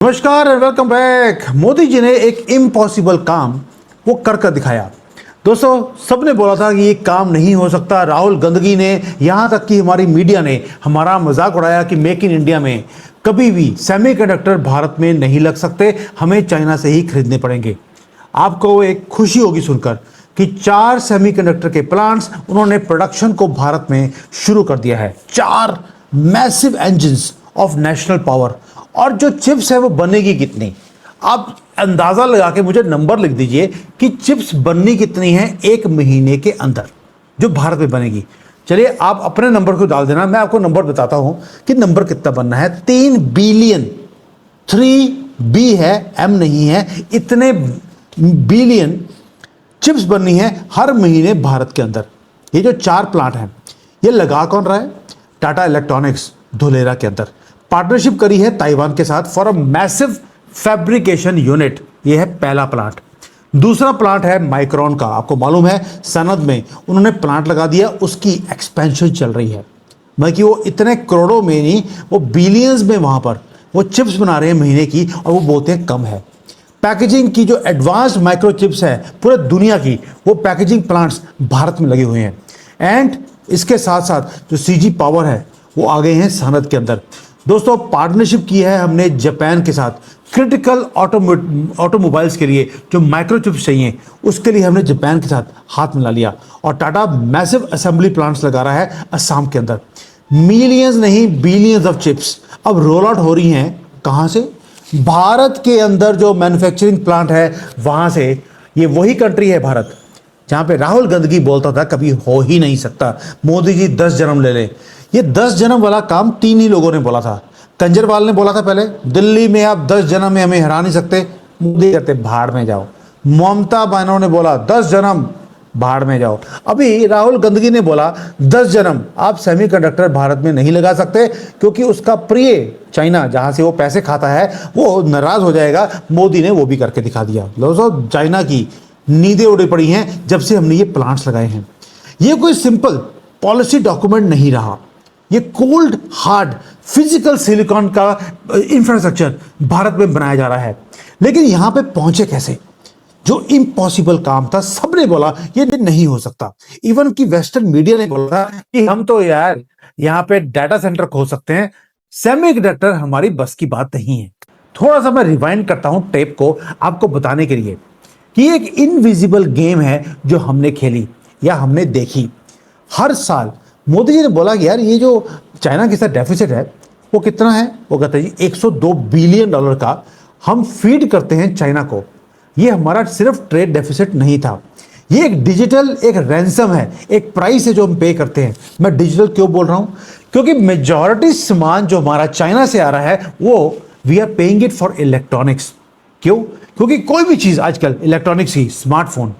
नमस्कार and welcome back. Modi ji ने एक इम्पॉसिबल काम वो कर दिखाया। दोस्तों, सबने बोला था कि ये काम नहीं हो सकता। राहुल गांधी ने, यहाँ तक कि हमारी मीडिया ने हमारा मजाक उड़ाया कि मेक इन इंडिया में कभी भी सेमीकंडक्टर भारत में नहीं लग सकते, हमें चाइना से ही खरीदने पड़ेंगे। आपको एक खुशी होगी सुनकर कि 4 सेमीकंडक्टर के प्लांट्स उन्होंने प्रोडक्शन को भारत में शुरू कर दिया है। 4 massive engines of national power. और जो चिप्स है वो बनेगी कितनी, आप अंदाजा लगा के मुझे नंबर लिख दीजिए कि चिप्स बननी कितनी है 1 महीने के अंदर जो भारत में बनेगी। चलिए आप अपने नंबर को डाल देना, मैं आपको नंबर बताता हूं कि नंबर कितना बनना है। 3 बिलियन, 3B है, M नहीं है, इतने बिलियन चिप्स बननी है हर महीने भारत के अंदर। ये जो 4 प्लांट हैं ये लगा कौन रहा है? टाटा इलेक्ट्रॉनिक्स धुलेरा के अंदर पार्टनरशिप करी है ताइवान के साथ for a massive fabrication unit. ये है पहला प्लांट। दूसरा प्लांट है माइक्रोन का। आपको मालूम है सनद में उन्होंने प्लांट लगा दिया, उसकी एक्सपेंशन चल रही है। मतलब वो इतने करोड़ों में नहीं, वो बिलियंस में वहां पर वो चिप्स बना रहे हैं महीने की, और वो बोलते हैं कम है। पैकेजिंग की जो एडवांस माइक्रो चिप्स है पूरे दुनिया की, वो पैकेजिंग प्लांट्स भारत में लगे हुए हैं। एंड इसके साथ साथ जो सीजी पावर है वो आ गए हैं सनद के अंदर। दोस्तों, पार्टनरशिप की है हमने जापान के साथ। क्रिटिकल ऑटोमोबाइल्स के लिए जो माइक्रोचिप्स चाहिए उसके लिए हमने जापान के साथ हाथ मिला लिया। और टाटा मैसिव असेंबली प्लांट्स लगा रहा है असम के अंदर। मिलियंस नहीं बिलियंस ऑफ चिप्स अब रोल आउट हो रही हैं। कहाँ से? भारत के अंदर जो मैन्युफैक्चरिंग प्लांट है वहां से। ये वही कंट्री है भारत जहां पे राहुल गांधी बोलता था कभी हो ही नहीं सकता, मोदी जी 10 जन्म ले ले। ये 10 जन्म वाला काम 3 ही लोगों ने बोला था। कंजरवाल ने बोला था पहले, दिल्ली में आप 10 जन्म में हमें हरा नहीं सकते, मोदी कहते भाड़ में जाओ। ममता बनर्जी ने बोला 10 जन्म भाड़ में जाओ। अभी राहुल गांधी ने बोला 10 जन्म आप सेमीकंडक्टर भारत में नहीं लगा सकते, क्योंकि उसका प्रिय चाइना जहां से वो पैसे खाता है वो नाराज हो जाएगा। मोदी ने वो भी करके दिखा दिया। दोस्तों, चाइना की नींदें उड़ी पड़ी हैं जब से हमने ये प्लांट्स लगाए हैं। ये कोई सिंपल पॉलिसी डॉक्यूमेंट नहीं रहा, ये कोल्ड हार्ड फिजिकल सिलिकॉन का इंफ्रास्ट्रक्चर भारत में बनाया जा रहा है। लेकिन यहां पे पहुंचे कैसे? जो इम्पॉसिबल काम था, सबने बोला ये नहीं हो सकता। इवन कि वेस्टर्न मीडिया ने बोला था कि हम तो यार यहां पे डाटा सेंटर खोल सकते हैं, सेमीकंडक्टर हमारी बस की बात नहीं है। थोड़ा सा मैं रिवाइंड करता हूं टेप को आपको बताने के लिए कि एक इनविजिबल गेम है जो हमने खेली या हमने देखी। हर साल मोदी जी ने बोला कि यार ये जो चाइना के साथ डेफिसिट है वो कितना है? वो कहते हैं जी $102 बिलियन का हम फीड करते हैं चाइना को। ये हमारा सिर्फ ट्रेड डेफिसिट नहीं था, ये एक डिजिटल एक रैंसम है, एक प्राइस है जो हम पे करते हैं। मैं डिजिटल क्यों बोल रहा हूं? क्योंकि मेजॉरिटी सामान जो हमारा चाइना से आ रहा है वो we are paying it for electronics. क्यों? क्योंकि कोई भी चीज आजकल इलेक्ट्रॉनिक्स ही, स्मार्टफोन,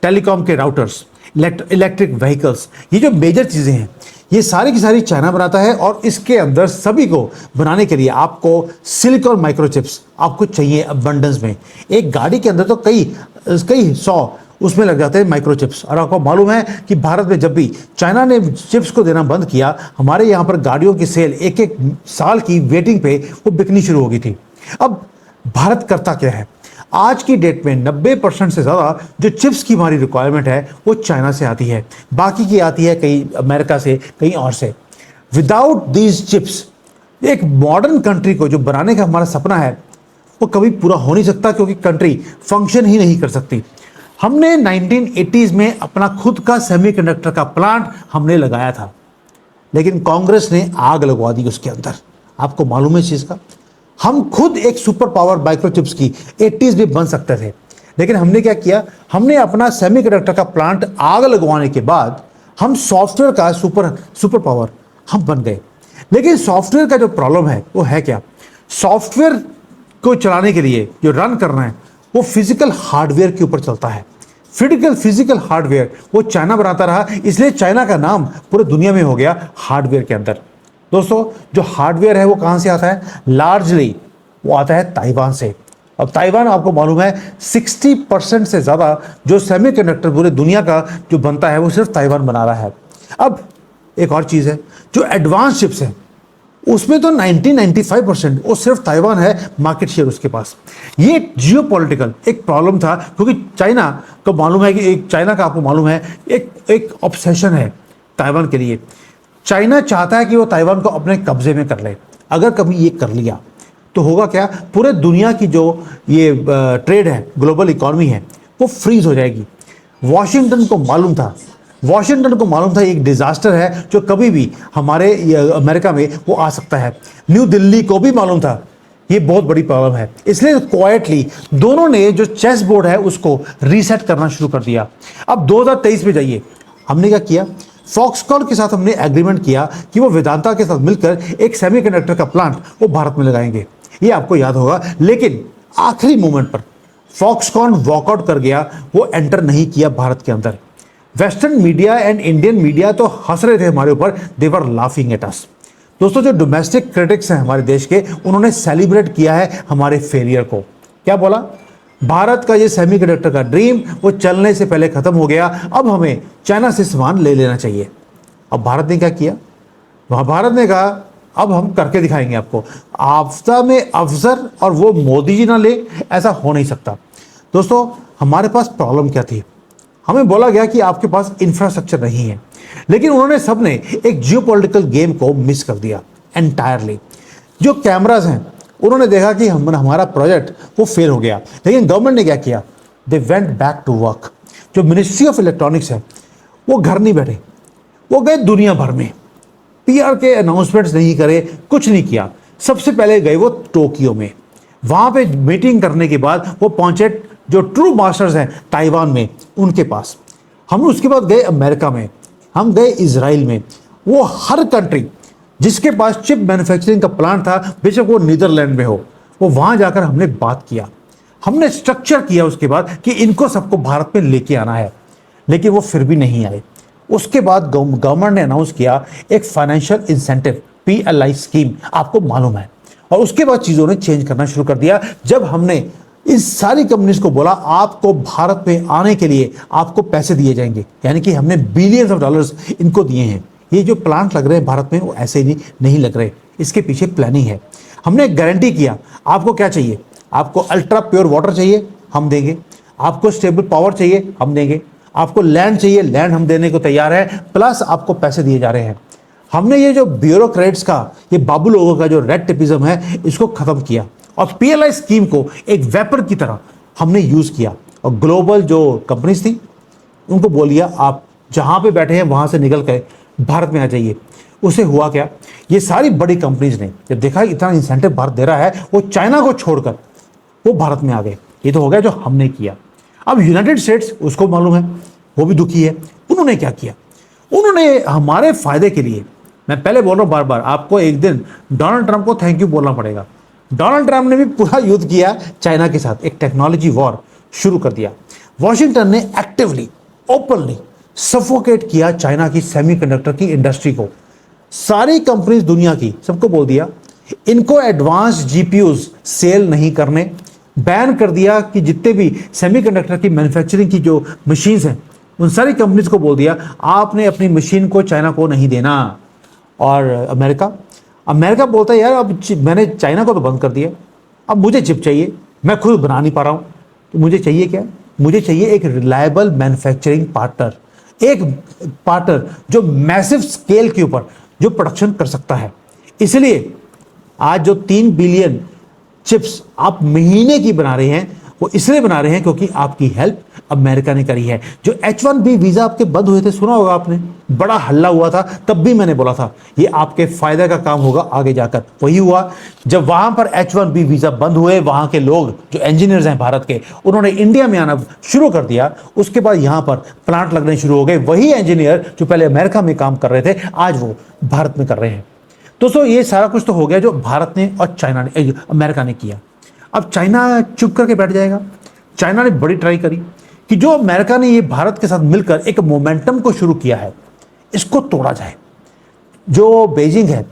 टेलीकॉम के राउटर्स, इलेक्ट्रिक व्हीकल्स, ये जो मेजर चीजें हैं ये सारी की सारी चाइना बनाता है। और इसके अंदर सभी को बनाने के लिए आपको सिलिकॉन माइक्रोचिप्स आपको चाहिए अबंडेंस में। एक गाड़ी के अंदर तो कई 100 उसमें लग जाते हैं माइक्रोचिप्स। और आपको मालूम है कि भारत में जब भी चाइना ने चिप्स को देना बंद किया, हमारे यहाँ पर गाड़ियों की सेल एक साल की वेटिंग पे वो बिकनी शुरू हो गई थी। अब भारत करता क्या है? आज की डेट में 90% से ज़्यादा जो चिप्स की हमारी रिक्वायरमेंट है वो चाइना से आती है, बाकी की आती है कहीं अमेरिका से, कहीं और से। विदाउट दीज चिप्स एक मॉडर्न कंट्री को जो बनाने का हमारा सपना है वो कभी पूरा हो नहीं सकता, क्योंकि कंट्री फंक्शन ही नहीं कर सकती। हमने 1980s में अपना खुद का सेमीकंडक्टर का प्लांट हमने लगाया था, लेकिन कांग्रेस ने आग लगवा दी उसके अंदर। आपको मालूम है इस चीज़ का? हम खुद एक सुपर पावर माइक्रोचिप्स की 80s में बन सकते थे, लेकिन हमने क्या किया? हमने अपना सेमीकंडक्टर का प्लांट आग लगवाने के बाद हम सॉफ्टवेयर का सुपर पावर हम बन गए। लेकिन सॉफ्टवेयर का जो प्रॉब्लम है वो है क्या? सॉफ्टवेयर को चलाने के लिए जो रन करना है वो फिजिकल हार्डवेयर के ऊपर चलता है। फिजिकल हार्डवेयर वो चाइना बनाता रहा, इसलिए चाइना का नाम पूरे दुनिया में हो गया हार्डवेयर के अंदर। दोस्तों, जो हार्डवेयर है वो कहां से आता है? लार्जली वो आता है ताइवान से। अब ताइवान आपको मालूम है 60% से ज्यादा जो सेमीकंडक्टर पूरे दुनिया का जो बनता है वो सिर्फ ताइवान बना रहा है। अब एक और चीज है, जो एडवांस चिप्स हैं उसमें तो 90-95% वो सिर्फ ताइवान है मार्केट शेयर उसके पास। ये जियोपॉलिटिकल एक प्रॉब्लम था, क्योंकि चाइना को मालूम है कि एक चाइना का आपको मालूम है एक ऑब्सेशन है ताइवान के लिए। चाइना चाहता है कि वो ताइवान को अपने कब्जे में कर ले। अगर कभी ये कर लिया तो होगा क्या, पूरे दुनिया की जो ये ट्रेड है, ग्लोबल इकॉनमी है, वो फ्रीज हो जाएगी। वॉशिंगटन को मालूम था एक डिजास्टर है जो कभी भी हमारे अमेरिका में वो आ सकता है। न्यू दिल्ली को भी मालूम था ये बहुत बड़ी प्रॉब्लम है, इसलिए क्वाइटली दोनों ने जो चेस बोर्ड है उसको रीसेट करना शुरू कर दिया। अब 2023 में जाइए, हमने क्या किया, फॉक्सकॉन के साथ हमने एग्रीमेंट किया कि वो वेदांता के साथ मिलकर एक सेमीकंडक्टर का प्लांट वो भारत में लगाएंगे। ये आपको याद होगा, लेकिन आखिरी मोमेंट पर फॉक्सकॉन वॉकआउट कर गया, वो एंटर नहीं किया भारत के अंदर। Western media and Indian media तो हंस रहे थे हमारे ऊपर, दे वर लाफिंग एट अस। दोस्तों, जो डोमेस्टिक क्रिटिक्स हैं हमारे देश के, उन्होंने सेलिब्रेट किया है हमारे फेलियर को। क्या बोला, भारत का ये सेमीकंडक्टर का ड्रीम वो चलने से पहले खत्म हो गया, अब हमें चाइना से सामान ले लेना चाहिए। अब भारत ने क्या किया, वहां भारत ने कहा अब हम करके दिखाएंगे आपको। आपदा में अफसर और वो मोदी जी ना ले, ऐसा हो नहीं सकता। दोस्तों, हमारे पास प्रॉब्लम क्या थी, हमें बोला गया कि आपके पास इंफ्रास्ट्रक्चर नहीं है, लेकिन उन्होंने सबने एक जियोपॉलिटिकल गेम को मिस कर दिया एंटायरली। जो कैमरास हैं उन्होंने देखा कि हमारा प्रोजेक्ट वो फेल हो गया, लेकिन गवर्नमेंट ने क्या किया, they went back to work. जो मिनिस्ट्री ऑफ इलेक्ट्रॉनिक्स है वो घर नहीं बैठे, वो गए दुनिया भर में, पीआर के अनाउंसमेंट्स नहीं करे, कुछ नहीं किया। सबसे पहले गए वो टोक्यो में, वहां पे मीटिंग करने के बाद वो पहुंचे जो ट्रू मास्टर्स हैं ताइवान में, उनके पास। हम उसके बाद गए अमेरिका में, हम गए इजराइल में। वो हर कंट्री जिसके पास चिप मैन्युफैक्चरिंग का प्लांट था, बेशक वो नीदरलैंड में हो, वो वहां जाकर हमने बात किया, हमने स्ट्रक्चर किया उसके बाद कि इनको सबको भारत में लेके आना है, लेकिन वो फिर भी नहीं आए। उसके बाद गवर्नमेंट ने अनाउंस किया एक फाइनेंशियल इंसेंटिव PLI स्कीम, आपको मालूम है, और उसके बाद चीजों ने चेंज करना शुरू कर दिया जब हमने इस सारी कंपनीज को बोला आपको भारत में आने के लिए आपको पैसे दिए जाएंगे, यानी कि हमने बिलियंस ऑफ डॉलर्स इनको दिए हैं। ये जो प्लांट लग रहे हैं भारत में वो ऐसे ही नहीं लग रहे, इसके पीछे प्लानिंग है। हमने गारंटी किया, आपको क्या चाहिए, आपको अल्ट्रा प्योर वाटर चाहिए, हम देंगे। आपको स्टेबल पावर चाहिए, हम देंगे। आपको लैंड चाहिए, लैंड हम देने को तैयार है, प्लस आपको पैसे दिए जा रहे हैं। हमने ये जो ब्यूरोक्रेट्स का, ये बाबू लोगों का जो रेड टेपिज्म है, इसको खत्म किया और PLI स्कीम को एक वेपन की तरह हमने यूज किया। और ग्लोबल जो कंपनीज थी उनको बोलिया आप जहां पे बैठे हैं वहां से निकल कर भारत में आ जाइए। उसे हुआ क्या, ये सारी बड़ी कंपनीज ने जब देखा इतना इंसेंटिव भारत दे रहा है, वो चाइना को छोड़कर वो भारत में आ गए। ये तो हो गया जो हमने किया। अब यूनाइटेड स्टेट्स, उसको मालूम है, वो भी दुखी है। उन्होंने क्या किया, उन्होंने हमारे फायदे के लिए, मैं पहले बोल रहा हूं बार बार, आपको एक दिन डोनाल्ड ट्रंप को थैंक यू बोलना पड़ेगा। डोनाल्ड ट्रंप ने भी पूरा युद्ध किया चाइना के साथ, एक टेक्नोलॉजी वॉर शुरू कर दिया। वॉशिंगटन ने एक्टिवली, ओपनली सफोकेट किया चाइना की सेमीकंडक्टर की इंडस्ट्री को। सारी कंपनीज दुनिया की सबको बोल दिया इनको एडवांस GPUs सेल नहीं करने, बैन कर दिया कि जितने भी सेमीकंडक्टर की मैन्युफैक्चरिंग की जो मशीन्स हैं उन सारी कंपनीज को बोल दिया आपने अपनी मशीन को चाइना को नहीं देना। और अमेरिका बोलता है यार अब मैंने चाइना को तो बंद कर दिया, अब मुझे चिप चाहिए, मैं खुद बना नहीं पा रहा हूँ, तो मुझे चाहिए क्या, मुझे चाहिए एक रिलायबल मैन्युफैक्चरिंग पार्टनर, एक पार्टनर जो मैसिव स्केल के ऊपर जो प्रोडक्शन कर सकता है। इसलिए आज जो 3 बिलियन चिप्स आप महीने की बना रहे हैं, वो इसलिए बना रहे हैं क्योंकि आपकी हेल्प अमेरिका ने करी है। जो H1B वीजा आपके बंद हुए थे, सुना होगा आपने, बड़ा हल्ला हुआ था, तब भी मैंने बोला था ये आपके फायदे का काम होगा आगे जाकर। वही हुआ, जब वहां पर H1B वीजा बंद हुए, वहां के लोग जो इंजीनियर्स हैं भारत के, उन्होंने इंडिया में आना शुरू कर दिया। उसके बाद यहां पर प्लांट लगने शुरू हो गए। वही इंजीनियर जो पहले अमेरिका में काम कर रहे थे, आज वो भारत में कर रहे हैं। दोस्तों, ये सारा कुछ तो हो गया जो भारत ने और चाइना ने, अमेरिका ने किया। अब चाइना चुप करके बैठ जाएगा? चाइना ने बड़ी ट्राई करी कि जो अमेरिका ने ये भारत के साथ मिलकर एक मोमेंटम को शुरू किया है, इसको तोड़ा जाए। जो बेजिंग है,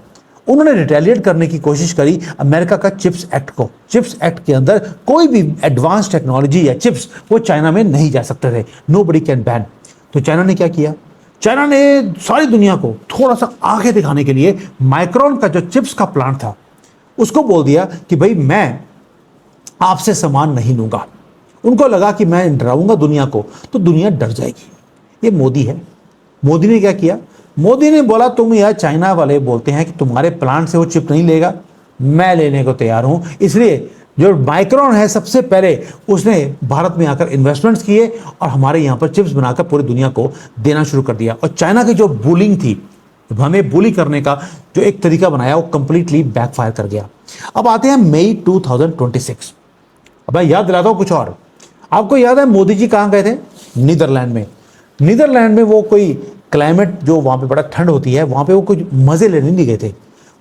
उन्होंने रिटेलिएट करने की कोशिश करी अमेरिका का चिप्स एक्ट को। चिप्स एक्ट के अंदर कोई भी एडवांस टेक्नोलॉजी या चिप्स वो चाइना में नहीं जा सकते थे, नोबडी कैन बैन। तो चाइना ने क्या किया, चाइना ने सारी दुनिया को थोड़ा सा आगे दिखाने के लिए माइक्रोन का जो चिप्स का प्लांट था उसको बोल दिया कि भाई मैं आपसे सामान नहीं लूंगा। उनको लगा कि मैं डराऊंगा दुनिया को तो दुनिया डर जाएगी। ये मोदी है। मोदी ने क्या किया? मोदी ने बोला तुम यार चाइना वाले बोलते हैं कि तुम्हारे प्लांट से वो चिप नहीं लेगा, मैं लेने को तैयार हूं। इसलिए जो माइक्रोन है सबसे पहले उसने भारत में आकर इन्वेस्टमेंट्स किए और हमारे यहाँ पर चिप्स बनाकर पूरी दुनिया को देना शुरू कर दिया। और चाइना की जो बुलिंग थी, हमें बुली करने का जो एक तरीका बनाया, वो कंप्लीटली बैकफायर कर गया। अब आते हैं मई 2026। अब मैं याद दिलाता हूं कुछ और। आपको याद है मोदी जी कहाँ गए थे? नीदरलैंड में। नीदरलैंड में वो कोई क्लाइमेट जो वहाँ पे बड़ा ठंड होती है, वहाँ पे वो कुछ मज़े लेने नहीं गए थे।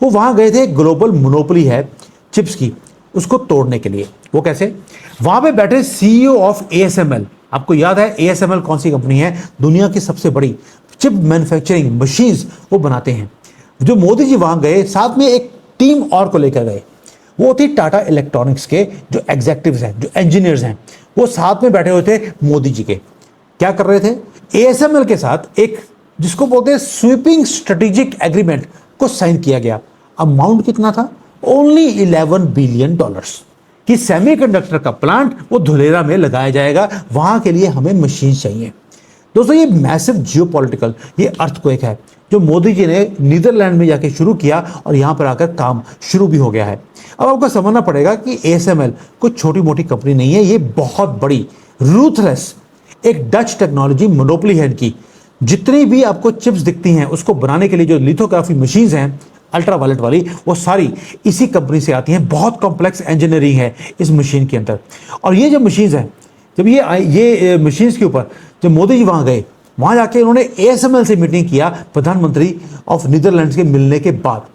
वो वहाँ गए थे, ग्लोबल मोनोपोली है चिप्स की, उसको तोड़ने के लिए। वो कैसे? वहाँ पे बैठे सीईओ ऑफ ASML। आपको याद है ASML कौन सी कंपनी है? दुनिया की सबसे बड़ी चिप मैन्युफैक्चरिंग मशीन्स वो बनाते हैं। जो मोदी जी वहाँ गए, साथ में एक टीम और को लेकर गए। वो थी टाटा इलेक्ट्रॉनिक्स के जो एग्जेक्टिव्स हैं, जो इंजीनियर्स हैं, वो साथ में बैठे हुए थे मोदी जी के। क्या कर रहे थे? ASML के साथ एक जिसको बोलते हैं स्वीपिंग स्ट्रेटेजिक एग्रीमेंट को साइन किया गया। अमाउंट कितना था? ओनली $11 बिलियन कि सेमीकंडक्टर का प्लांट वो धुलेरा में लगाया जाएगा। वहां के लिए हमें मशीन चाहिए। दोस्तों ये मैसिव जियोपॉलिटिकल ये अर्थक्वेक है जो मोदी जी ने नीदरलैंड में जाके शुरू किया और यहां पर आकर काम शुरू भी हो गया है। अब आपको समझना पड़ेगा कि ASML कोई छोटी मोटी कंपनी नहीं है, ये बहुत बड़ी रूथलेस एक डच टेक्नोलॉजी मोनोपोली है इनकी। जितनी भी आपको चिप्स दिखती हैं उसको बनाने के लिए जो लिथोग्राफी मशीन्स हैं अल्ट्रावायलेट वाली, वो सारी इसी कंपनी से आती हैं। बहुत कॉम्प्लेक्स इंजीनियरिंग है इस मशीन के अंदर। और ये जो मशीन्स हैं, जब ये मशीन्स के ऊपर जब मोदी जी वहाँ गए, वहाँ जाके उन्होंने ASML से मीटिंग किया प्रधानमंत्री ऑफ नीदरलैंड्स के मिलने के बाद।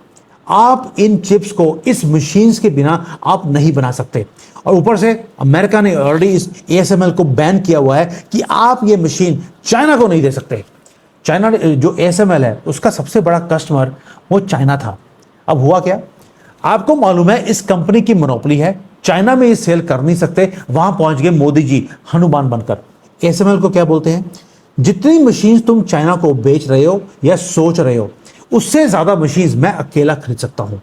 आप इन चिप्स को इस मशीन्स के बिना आप नहीं बना सकते। और ऊपर से अमेरिका ने ऑलरेडी इस ASML को बैन किया हुआ है कि आप ये मशीन चाइना को नहीं दे सकते। चाइना जो ASML है उसका सबसे बड़ा कस्टमर वो चाइना था। अब हुआ क्या? आपको मालूम है इस कंपनी की मोनोपोली है, चाइना में ये सेल कर नहीं सकते। वहां पहुंच गए मोदी जी हनुमान बनकर। ASML को क्या बोलते हैं? जितनी मशीन तुम चाइना को बेच रहे हो या सोच रहे हो, उससे ज्यादा मशीन मैं अकेला खरीद सकता हूं।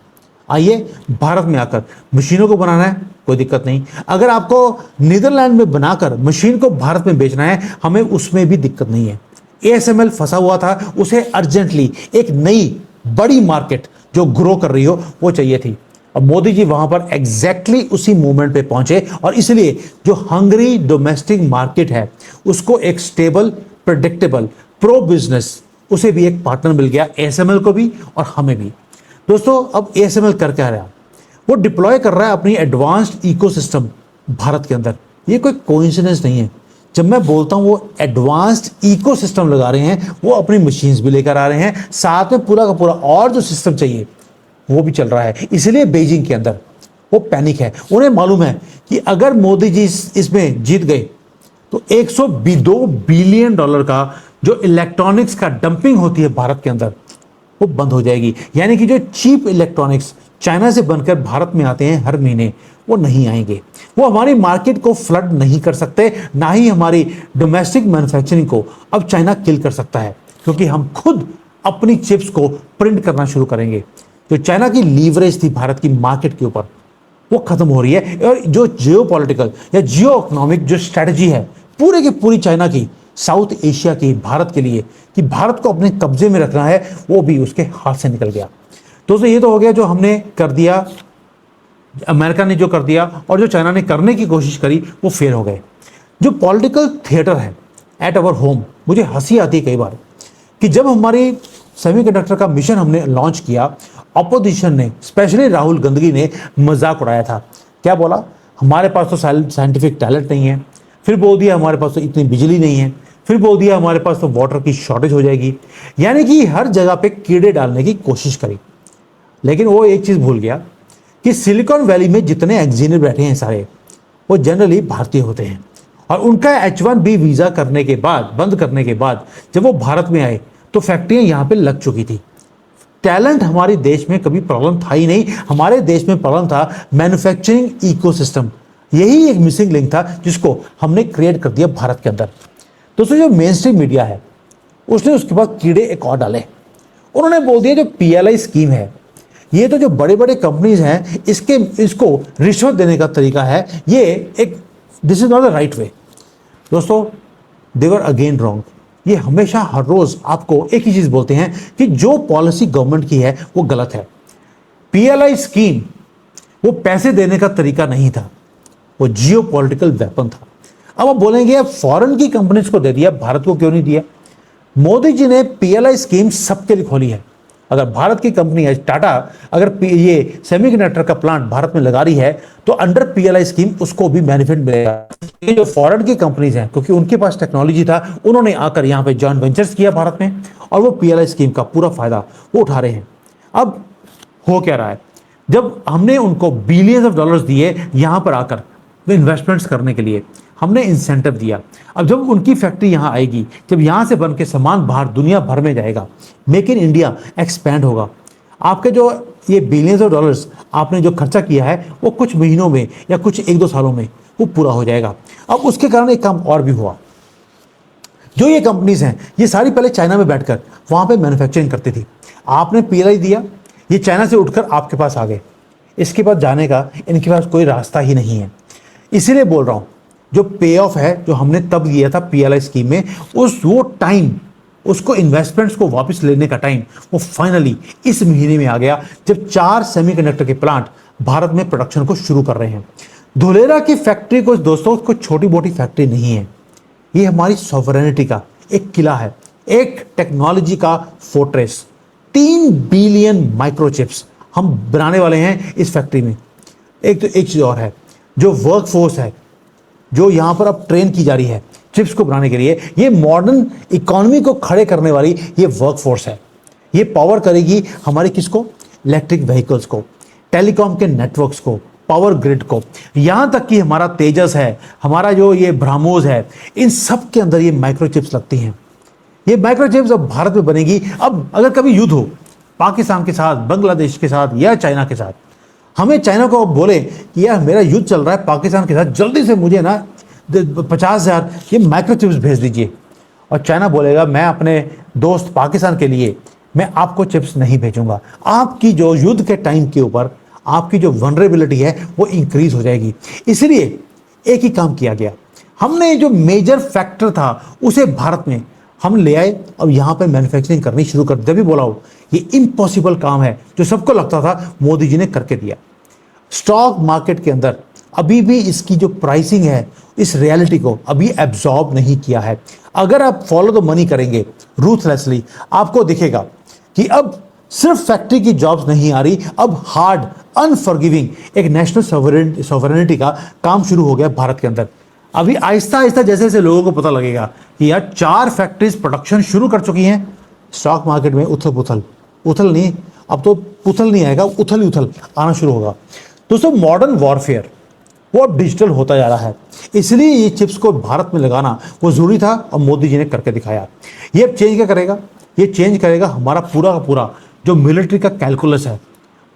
आइए भारत में आकर मशीनों को बनाना है, कोई दिक्कत नहीं। अगर आपको नीदरलैंड में बनाकर मशीन को भारत में बेचना है, हमें उसमें भी दिक्कत नहीं है। ASML फंसा हुआ था, उसे अर्जेंटली एक नई बड़ी मार्केट जो ग्रो कर रही हो वो चाहिए थी। अब मोदी जी वहां पर एग्जैक्टली उसी मूवमेंट पे पहुंचे और इसलिए जो हंगरी डोमेस्टिक मार्केट है उसको एक स्टेबल, प्रेडिक्टेबल, प्रो बिजनेस उसे भी एक पार्टनर मिल गया, ASML को भी और हमें भी। दोस्तों अब ASML कर क्या रहा है? वो डिप्लॉय कर रहा है अपनी एडवांस्ड इकोसिस्टम भारत के अंदर। ये कोई कोइंसिडेंस नहीं है। जब मैं बोलता हूं वो एडवांस्ड इकोसिस्टम लगा रहे हैं, वो अपनी मशीन्स भी लेकर आ रहे हैं, साथ में पूरा का पूरा और जो सिस्टम चाहिए वो भी चल रहा है। इसलिए बीजिंग के अंदर वो पैनिक है। उन्हें मालूम है कि अगर मोदी जी इसमें जीत गए तो $102 बिलियन का जो इलेक्ट्रॉनिक्स का डंपिंग होती है भारत के अंदर वो बंद हो जाएगी। यानी कि जो चीप इलेक्ट्रॉनिक्स चाइना से बनकर भारत में आते हैं हर महीने, वो नहीं आएंगे। वो हमारी मार्केट को फ्लड नहीं कर सकते, ना ही हमारी डोमेस्टिक मैन्युफैक्चरिंग को अब चाइना किल कर सकता है, क्योंकि हम खुद अपनी चिप्स को प्रिंट करना शुरू करेंगे। जो चाइना की लीवरेज थी भारत की मार्केट के ऊपर वो खत्म हो रही है। और जो जियोपॉलिटिकल या जियो इकोनॉमिक जो स्ट्रैटेजी है पूरे की पूरी चाइना की साउथ एशिया की भारत के लिए कि भारत को अपने कब्जे में रखना है, वो भी उसके हाथ से निकल गया। दोस्तों ये तो हो गया जो हमने कर दिया, अमेरिका ने जो कर दिया, और जो चाइना ने करने की कोशिश करी वो फेल हो गए। जो पॉलिटिकल थिएटर है एट अवर होम, मुझे हंसी आती है कई बार कि जब हमारी सेमीकंडक्टर का मिशन हमने लॉन्च किया, अपोजिशन ने स्पेशली राहुल गांधी ने मजाक उड़ाया था। क्या बोला? हमारे पास तो साइंटिफिक टैलेंट नहीं है, फिर बोल दिया हमारे पास तो इतनी बिजली नहीं है, फिर बोल दिया हमारे पास तो वाटर की शॉर्टेज हो जाएगी। यानी कि हर जगह पे कीड़े डालने की कोशिश करी। लेकिन वो एक चीज भूल गया कि सिलिकॉन वैली में जितने इंजीनियर बैठे हैं सारे वो जनरली भारतीय होते हैं, और उनका H1B वीजा करने के बाद, बंद करने के बाद जब वो भारत में आए तो फैक्ट्रियां यहाँ पे लग चुकी थी। टैलेंट हमारे देश में कभी प्रॉब्लम था ही नहीं। हमारे देश में प्रॉब्लम था मैन्युफैक्चरिंग इकोसिस्टम। यही एक मिसिंग लिंक था जिसको हमने क्रिएट कर दिया भारत के अंदर। दोस्तों जो मेन स्ट्रीम मीडिया है उसने उसके बाद कीड़े एक और डाले। उन्होंने बोल दिया जो पीएलआई स्कीम है, ये तो जो बड़े बड़े कंपनीज हैं इसको रिश्वत देने का तरीका है, ये एक this is not the right way. दोस्तों, देवर अगेन रॉन्ग। ये हमेशा हर रोज आपको एक ही चीज बोलते हैं कि जो पॉलिसी गवर्नमेंट की है वो गलत है। पीएलआई स्कीम वो पैसे देने का तरीका नहीं था, वो जियो पॉलिटिकल वेपन था। अब आप बोलेंगे अब फॉरेन की कंपनीज को दे दिया, भारत को क्यों नहीं दिया? मोदी जी ने पीएलआई स्कीम सबके लिए खोली है। अगर भारत की कंपनी है टाटा, अगर ये सेमीकंडक्टर का प्लांट भारत में लगा रही है तो अंडर पीएलआई स्कीम उसको भी बेनिफिट मिलेगा। ये जो फॉरेन की कंपनीज हैं, क्योंकि उनके पास टेक्नोलॉजी था, उन्होंने आकर यहाँ पे जॉइंट वेंचर्स किया भारत में और वो पीएलआई स्कीम का पूरा फायदा वो उठा रहे हैं। अब हो क्या रहा है, जब हमने उनको बिलियंस ऑफ डॉलर्स दिए यहाँ पर आकर इन्वेस्टमेंट्स करने के लिए, हमने इंसेंटिव दिया। अब जब उनकी फैक्ट्री यहाँ आएगी, जब यहाँ से बन के सामान बाहर दुनिया भर में जाएगा, मेक इन इंडिया एक्सपैंड होगा। आपके जो ये बिलियंस ऑफ डॉलर्स आपने जो खर्चा किया है वो कुछ महीनों में या कुछ 1-2 सालों में वो पूरा हो जाएगा। अब उसके कारण एक काम और भी हुआ, जो ये कंपनीज हैं ये सारी पहले चाइना में बैठकर वहाँ पे मैन्युफैक्चरिंग करती थी। आपने पीएलआई दिया, ये चाइना से उठकर आपके पास आ गए। इसके बाद जाने का इनके पास कोई रास्ता ही नहीं है। इसीलिए बोल रहा हूँ, जो पे ऑफ है जो हमने तब लिया था पीएलआई स्कीम में, वो टाइम, उसको इन्वेस्टमेंट्स को वापस लेने का टाइम वो फाइनली इस महीने में आ गया, जब 4 सेमीकंडक्टर के प्लांट भारत में प्रोडक्शन को शुरू कर रहे हैं। धुलेरा की फैक्ट्री को दोस्तों कोई छोटी मोटी फैक्ट्री नहीं है, ये हमारी सॉवरेनिटी का एक किला है, एक टेक्नोलॉजी का फोर्ट्रेस। 3 बिलियन माइक्रोचिप्स हम बनाने वाले हैं इस फैक्ट्री में। एक चीज़ और है, जो वर्कफोर्स है जो यहाँ पर अब ट्रेन की जा रही है चिप्स को बनाने के लिए, ये मॉडर्न इकोनॉमी को खड़े करने वाली ये वर्कफोर्स है। ये पावर करेगी हमारे किसको? इलेक्ट्रिक व्हीकल्स को, टेलीकॉम के नेटवर्क्स को, पावर ग्रिड को, यहाँ तक कि हमारा तेजस है, हमारा जो ये ब्रह्मोस है, इन सब के अंदर ये माइक्रोचिप्स लगती हैं। ये माइक्रोचिप्स अब भारत में बनेगी। अब अगर कभी युद्ध हो पाकिस्तान के साथ, बांग्लादेश के साथ या चाइना के साथ, हमें चाइना को अब बोले कि यार मेरा युद्ध चल रहा है पाकिस्तान के साथ, जल्दी से मुझे ना 50,000 ये माइक्रोचिप्स भेज दीजिए, और चाइना बोलेगा मैं अपने दोस्त पाकिस्तान के लिए मैं आपको चिप्स नहीं भेजूंगा। आपकी जो युद्ध के टाइम के ऊपर आपकी जो वनरेबिलिटी है वो इंक्रीज हो जाएगी। इसलिए एक ही काम किया गया, हमने जो मेजर फैक्टर था उसे भारत में हम ले आए और यहाँ पे मैन्युफैक्चरिंग करनी शुरू कर दी। तभी बोला हो ये इम्पॉसिबल काम है जो सबको लगता था, मोदी जी ने करके दिया। स्टॉक मार्केट के अंदर अभी भी इसकी जो प्राइसिंग है इस रियलिटी को अभी एब्जॉर्ब नहीं किया है। अगर आप फॉलो द मनी करेंगे रूथलेसली, आपको दिखेगा कि अब सिर्फ फैक्ट्री की जॉब्स नहीं आ रही, अब हार्ड अनफॉरगिविंग एक नेशनल सॉवरेनिटी का काम शुरू हो गया भारत के अंदर। अभी आहिस्ता आहिस्ता जैसे जैसे लोगों को पता लगेगा कि यार 4 फैक्ट्रीज प्रोडक्शन शुरू कर चुकी हैं, स्टॉक मार्केट में उथल नहीं, अब तो पुथल नहीं आएगा, उथल ही उथल आना शुरू होगा। दोस्तों, मॉडर्न वॉरफेयर वो अब डिजिटल होता जा रहा है, इसलिए ये चिप्स को भारत में लगाना वो जरूरी था और मोदी जी ने करके दिखाया। ये अब चेंज क्या करेगा? ये चेंज करेगा हमारा पूरा का पूरा जो मिलिट्री का कैलकुलस है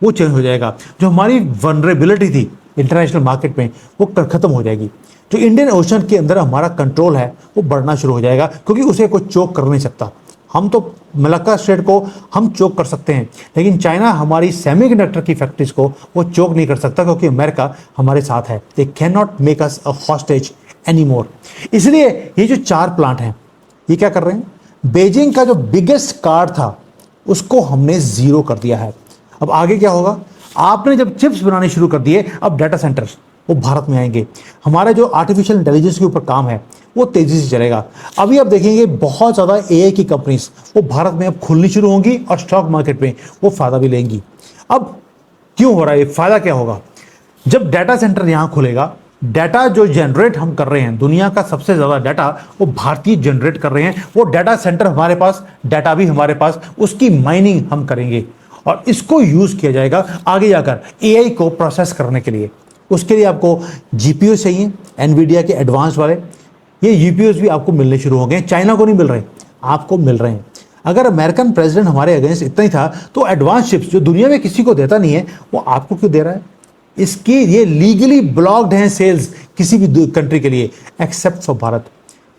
वो चेंज हो जाएगा। जो हमारी वनरेबिलिटी थी इंटरनेशनल मार्केट में वो खत्म हो जाएगी। जो इंडियन ओशन के अंदर हमारा कंट्रोल है वो बढ़ना शुरू हो जाएगा, क्योंकि उसे कोई चोक कर नहीं सकता। हम तो मलक्का स्टेट को हम चोक कर सकते हैं, लेकिन चाइना हमारी सेमीकंडक्टर की फैक्ट्रीज को वो चोक नहीं कर सकता, क्योंकि अमेरिका हमारे साथ है। They can not make us a hostage any more. इसलिए ये जो 4 प्लांट हैं ये क्या कर रहे हैं? बीजिंग का जो बिगेस्ट कार्ड था उसको हमने जीरो कर दिया है। अब आगे क्या होगा? आपने जब चिप्स बनाने शुरू कर दिए, अब डाटा सेंटर्स वो भारत में आएंगे। हमारा जो आर्टिफिशियल इंटेलिजेंस के ऊपर काम है वो तेजी से चलेगा। अभी आप देखेंगे बहुत ज़्यादा एआई की कंपनीज वो भारत में अब खुलनी शुरू होंगी और स्टॉक मार्केट में वो फायदा भी लेंगी। अब क्यों हो रहा है ये? फायदा क्या होगा? जब डाटा सेंटर यहाँ खुलेगा, डाटा जो जनरेट हम कर रहे हैं, दुनिया का सबसे ज़्यादा डाटा वो भारतीय जनरेट कर रहे हैं। वो डाटा सेंटर हमारे पास, डाटा भी हमारे पास, उसकी माइनिंग हम करेंगे और इसको यूज़ किया जाएगा आगे जाकर एआई को प्रोसेस करने के लिए। उसके लिए आपको जीपीयू चाहिए, एनवीडिया के एडवांस वाले। ये जीपीयूज भी आपको मिलने शुरू हो गए। चाइना को नहीं मिल रहे, आपको मिल रहे हैं। अगर अमेरिकन प्रेसिडेंट हमारे अगेंस्ट इतना ही था तो एडवांस चिप्स जो दुनिया में किसी को देता नहीं है वो आपको क्यों दे रहा है? इसकी ये लीगली ब्लॉक्ड हैं सेल्स किसी भी कंट्री के लिए एक्सेप्ट फॉर भारत।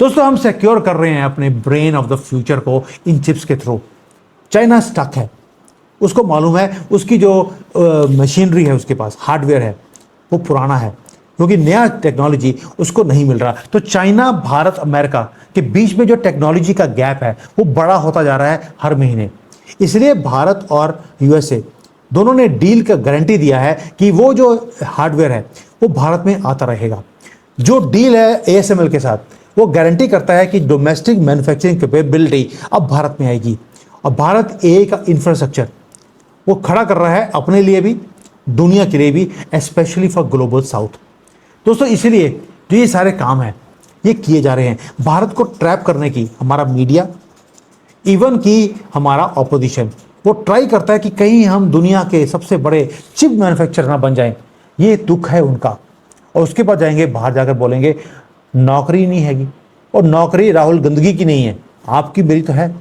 दोस्तों हम सिक्योर कर रहे हैं अपने ब्रेन ऑफ द फ्यूचर को इन चिप्स के थ्रू। चाइना स्टक है, उसको मालूम है उसकी जो मशीनरी है, उसके पास हार्डवेयर है, वो पुराना है, क्योंकि नया टेक्नोलॉजी उसको नहीं मिल रहा। तो चाइना, भारत, अमेरिका के बीच में जो टेक्नोलॉजी का गैप है वो बड़ा होता जा रहा है हर महीने। इसलिए भारत और यूएसए दोनों ने डील का गारंटी दिया है कि वो जो हार्डवेयर है वो भारत में आता रहेगा। जो डील है एएसएमएल के साथ, वो गारंटी करता है कि डोमेस्टिक मैन्युफैक्चरिंग कैपेबिलिटी अब भारत में आएगी। और भारत एआई का इंफ्रास्ट्रक्चर वो खड़ा कर रहा है अपने लिए भी, दुनिया के लिए भी, स्पेशली फॉर ग्लोबल साउथ। दोस्तों इसीलिए जो ये सारे काम हैं ये किए जा रहे हैं भारत को ट्रैप करने की। हमारा मीडिया, इवन कि हमारा ऑपोजिशन, वो ट्राई करता है कि कहीं हम दुनिया के सबसे बड़े चिप मैन्युफैक्चरर ना बन जाएं। ये दुख है उनका। और उसके बाद जाएंगे बाहर जाकर बोलेंगे नौकरी नहीं हैगी, और नौकरी राहुल गंदगी की नहीं है, आपकी मेरी तो है।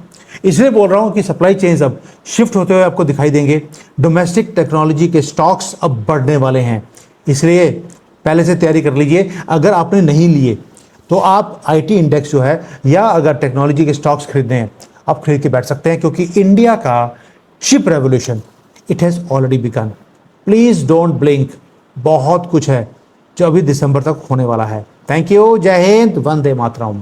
इसलिए बोल रहा हूं कि सप्लाई चेन्स अब शिफ्ट होते हुए आपको दिखाई देंगे। डोमेस्टिक टेक्नोलॉजी के स्टॉक्स अब बढ़ने वाले हैं, इसलिए पहले से तैयारी कर लीजिए। अगर आपने नहीं लिए तो आप आईटी इंडेक्स जो है, या अगर टेक्नोलॉजी के स्टॉक्स खरीदने हैं, आप खरीद के बैठ सकते हैं, क्योंकि इंडिया का chip revolution it has already begun. Please don't blink, बहुत कुछ है जो अभी दिसंबर तक होने वाला है। थैंक यू, जय हिंद, वंदे मातरम।